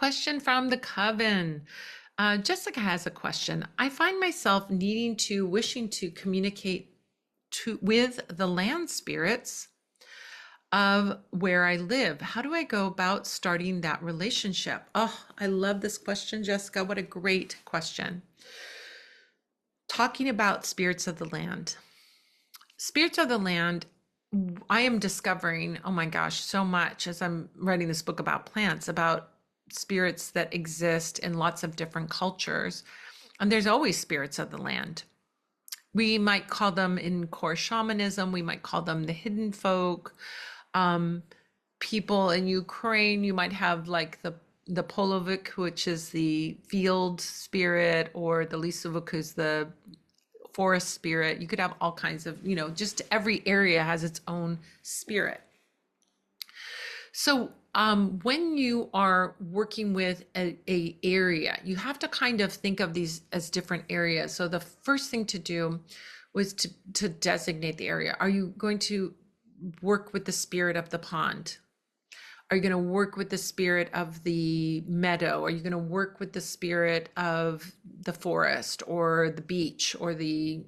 Question from the coven. Jessica has a question. I find myself wishing to communicate with the land spirits of where I live. How do I go about starting that relationship? Oh, I love this question, Jessica. What a great question. Talking about spirits of the land. Spirits of the land, I am discovering, oh my gosh, so much as I'm writing this book about plants, about spirits that exist in lots of different cultures. And there's always spirits of the land. We might call them in core shamanism, we might call them the hidden folk. People in Ukraine, you might have like the Polovic, which is the field spirit, or the Lisovik, who's the forest spirit. You could have all kinds of, just every area has its own spirit. So when you are working with a area, you have to kind of think of these as different areas. So the first thing to do was to designate the area. Are you going to work with the spirit of the pond? Are you going to work with the spirit of the meadow? Are you going to work with the spirit of the forest or the beach or the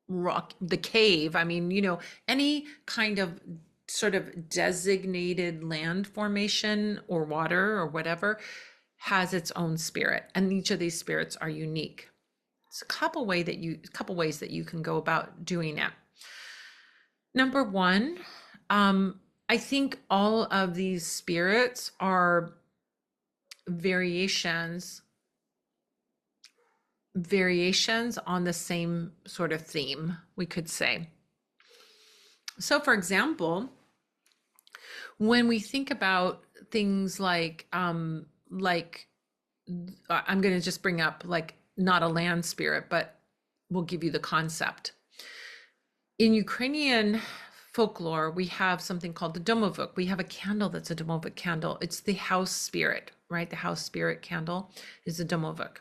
rock, the cave? I mean, any kind of sort of designated land formation or water or whatever has its own spirit, and each of these spirits are unique. It's a couple ways that you can go about doing it. Number one, I think all of these spirits are variations on the same sort of theme, we could say. So for example, when we think about things like I'm going to just bring up like not a land spirit, but we'll give you the concept. In Ukrainian folklore, we have something called the domovuk. We have a candle that's a domovuk candle. It's the house spirit, right? The house spirit candle is a domovuk.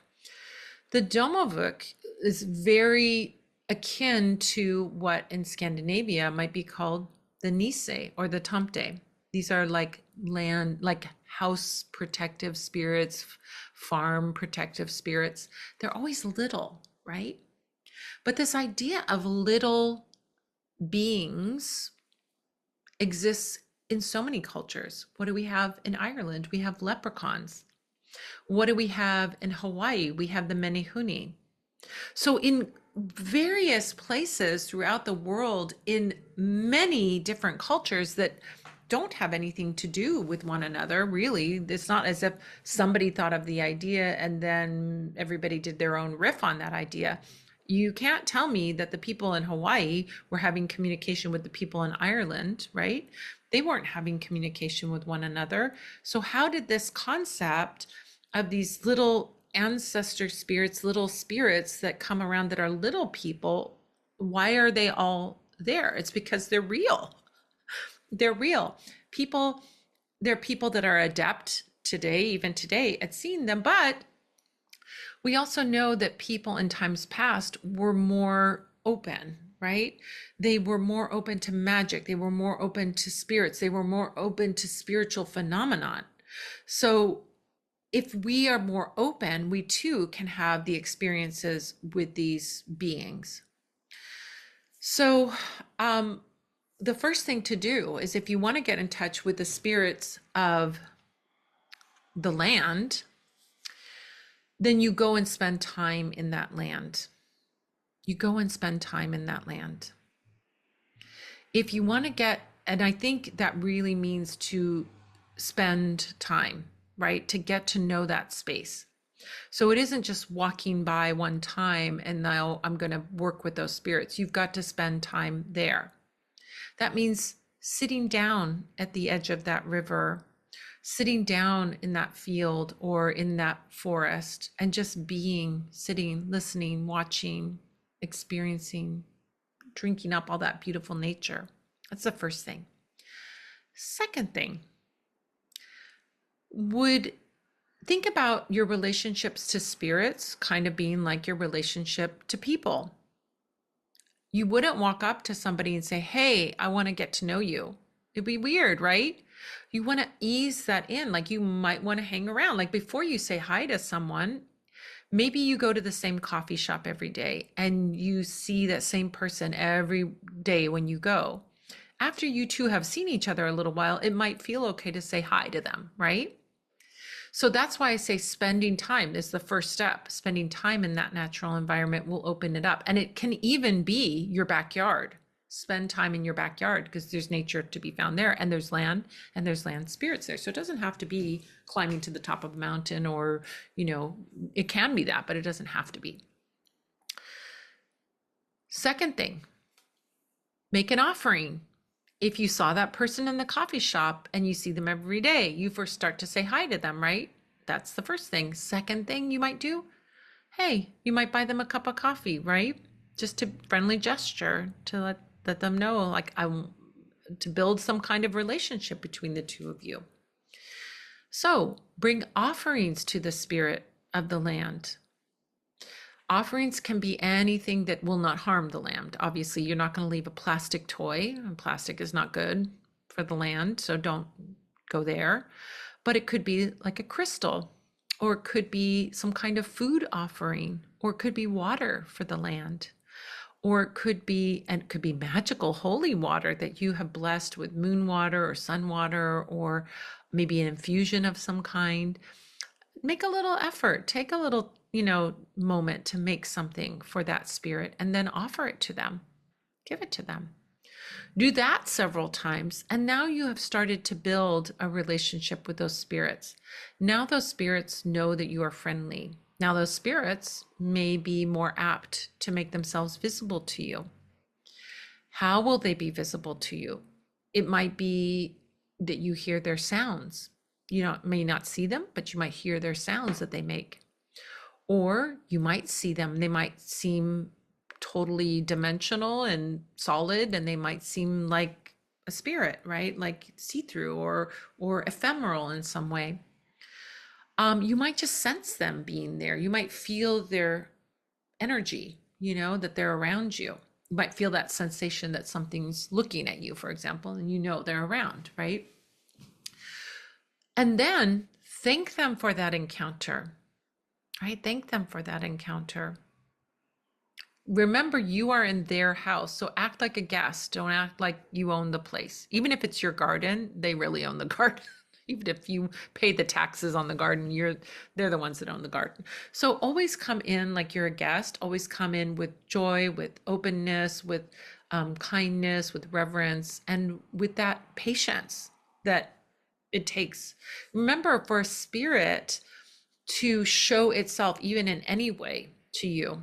The domovuk is very akin to what in Scandinavia might be called the Nisse or the Tomte. These are like land, like house protective spirits, farm protective spirits. They're always little, right? But this idea of little beings exists in so many cultures. What do we have in Ireland? We have leprechauns. What do we have in Hawaii? We have the menehune. So in various places throughout the world, in many different cultures that don't have anything to do with one another, really. It's not as if somebody thought of the idea and then everybody did their own riff on that idea. You can't tell me that the people in Hawaii were having communication with the people in Ireland, right? They weren't having communication with one another. So how did this concept of these little ancestor spirits, little spirits that come around that are little people, why are they all there? It's because they're real. They're real. They're people that are adept today, even today, at seeing them. But we also know that people in times past were more open, right? They were more open to magic. They were more open to spirits. They were more open to spiritual phenomenon. So if we are more open, we too can have the experiences with these beings. So the first thing to do is, if you want to get in touch with the spirits of the land, then you go and spend time in that land. You go and spend time in that land. If you want to get, and I think that really means to spend time, right? To get to know that space. So it isn't just walking by one time and now I'm going to work with those spirits. You've got to spend time there. That means sitting down at the edge of that river, sitting down in that field or in that forest, and just being, sitting, listening, watching, experiencing, drinking up all that beautiful nature. That's the first thing. Second thing, would think about your relationships to spirits kind of being like your relationship to people. You wouldn't walk up to somebody and say, hey, I want to get to know you. It'd be weird, right? You want to ease that in. Like you might want to hang around. Like before you say hi to someone, maybe you go to the same coffee shop every day and you see that same person every day when you go. After you two have seen each other a little while, it might feel okay to say hi to them, right? So that's why I say spending time is the first step. Spending time in that natural environment will open it up. And it can even be your backyard. Spend time in your backyard because there's nature to be found there, and there's land spirits there. So it doesn't have to be climbing to the top of a mountain, or, it can be that, but it doesn't have to be. Second thing, make an offering. If you saw that person in the coffee shop and you see them every day, you first start to say hi to them, right? That's the first thing. Second thing you might do, hey, you might buy them a cup of coffee, right? Just a friendly gesture to let them know, like, to build some kind of relationship between the two of you. So bring offerings to the spirit of the land. Offerings can be anything that will not harm the land. Obviously, you're not going to leave a plastic toy, and plastic is not good for the land, so don't go there. But it could be like a crystal, or it could be some kind of food offering, or it could be water for the land, or it could be magical holy water that you have blessed with moon water or sun water, or maybe an infusion of some kind. Make a little effort, take a little, moment to make something for that spirit and then offer it to them. Give it to them. Do that several times. And now you have started to build a relationship with those spirits. Now those spirits know that you are friendly. Now those spirits may be more apt to make themselves visible to you. How will they be visible to you? It might be that you hear their sounds. You may not see them, but you might hear their sounds that they make. Or you might see them. They might seem totally dimensional and solid, and they might seem like a spirit, right? Like see-through or ephemeral in some way. You might just sense them being there. You might feel their energy, that they're around you. You might feel that sensation that something's looking at you, for example, and they're around, right? And then thank them for that encounter, right? Thank them for that encounter. Remember, you are in their house, so act like a guest. Don't act like you own the place. Even if it's your garden, they really own the garden. Even if you pay the taxes on the garden, they're the ones that own the garden. So always come in like you're a guest. Always come in with joy, with openness, with kindness, with reverence, and with that patience that it takes. Remember, for a spirit to show itself even in any way to you,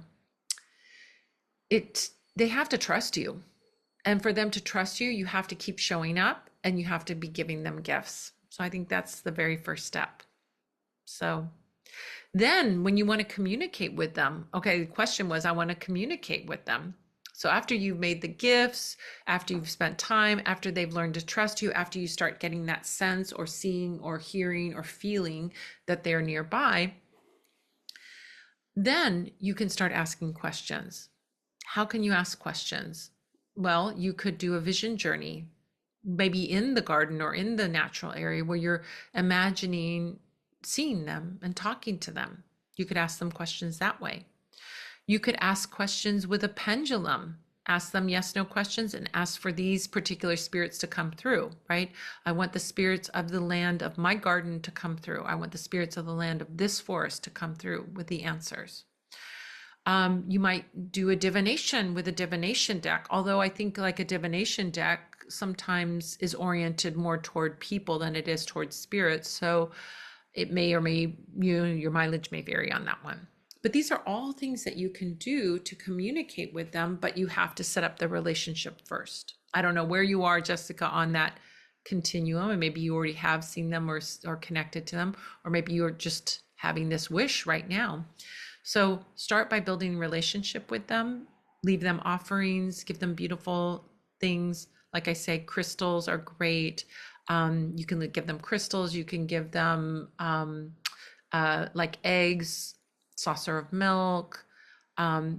they have to trust you. And for them to trust you, you have to keep showing up and you have to be giving them gifts. So I think that's the very first step. So then when you want to communicate with them, okay, the question was, I want to communicate with them. So after you've made the gifts, after you've spent time, after they've learned to trust you, after you start getting that sense or seeing or hearing or feeling that they're nearby, then you can start asking questions. How can you ask questions? Well, you could do a vision journey, maybe in the garden or in the natural area where you're imagining seeing them and talking to them. You could ask them questions that way. You could ask questions with a pendulum. Ask them yes, no questions and ask for these particular spirits to come through, right? I want the spirits of the land of my garden to come through. I want the spirits of the land of this forest to come through with the answers. You might do a divination with a divination deck, although I think like a divination deck sometimes is oriented more toward people than it is towards spirits. So it may or may, your mileage may vary on that one. But these are all things that you can do to communicate with them, but you have to set up the relationship first. I don't know where you are, Jessica, on that continuum, and maybe you already have seen them or connected to them, or maybe you're just having this wish right now. So start by building relationship with them, leave them offerings, give them beautiful things. Like I say, crystals are great. You can give them crystals. You can give them like eggs, saucer of milk,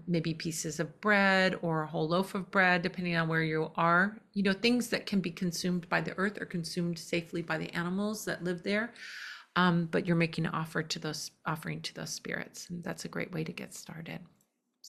maybe pieces of bread or a whole loaf of bread, depending on where you are. You know, things that can be consumed by the earth or consumed safely by the animals that live there. But you're making an offering to those spirits, and that's a great way to get started.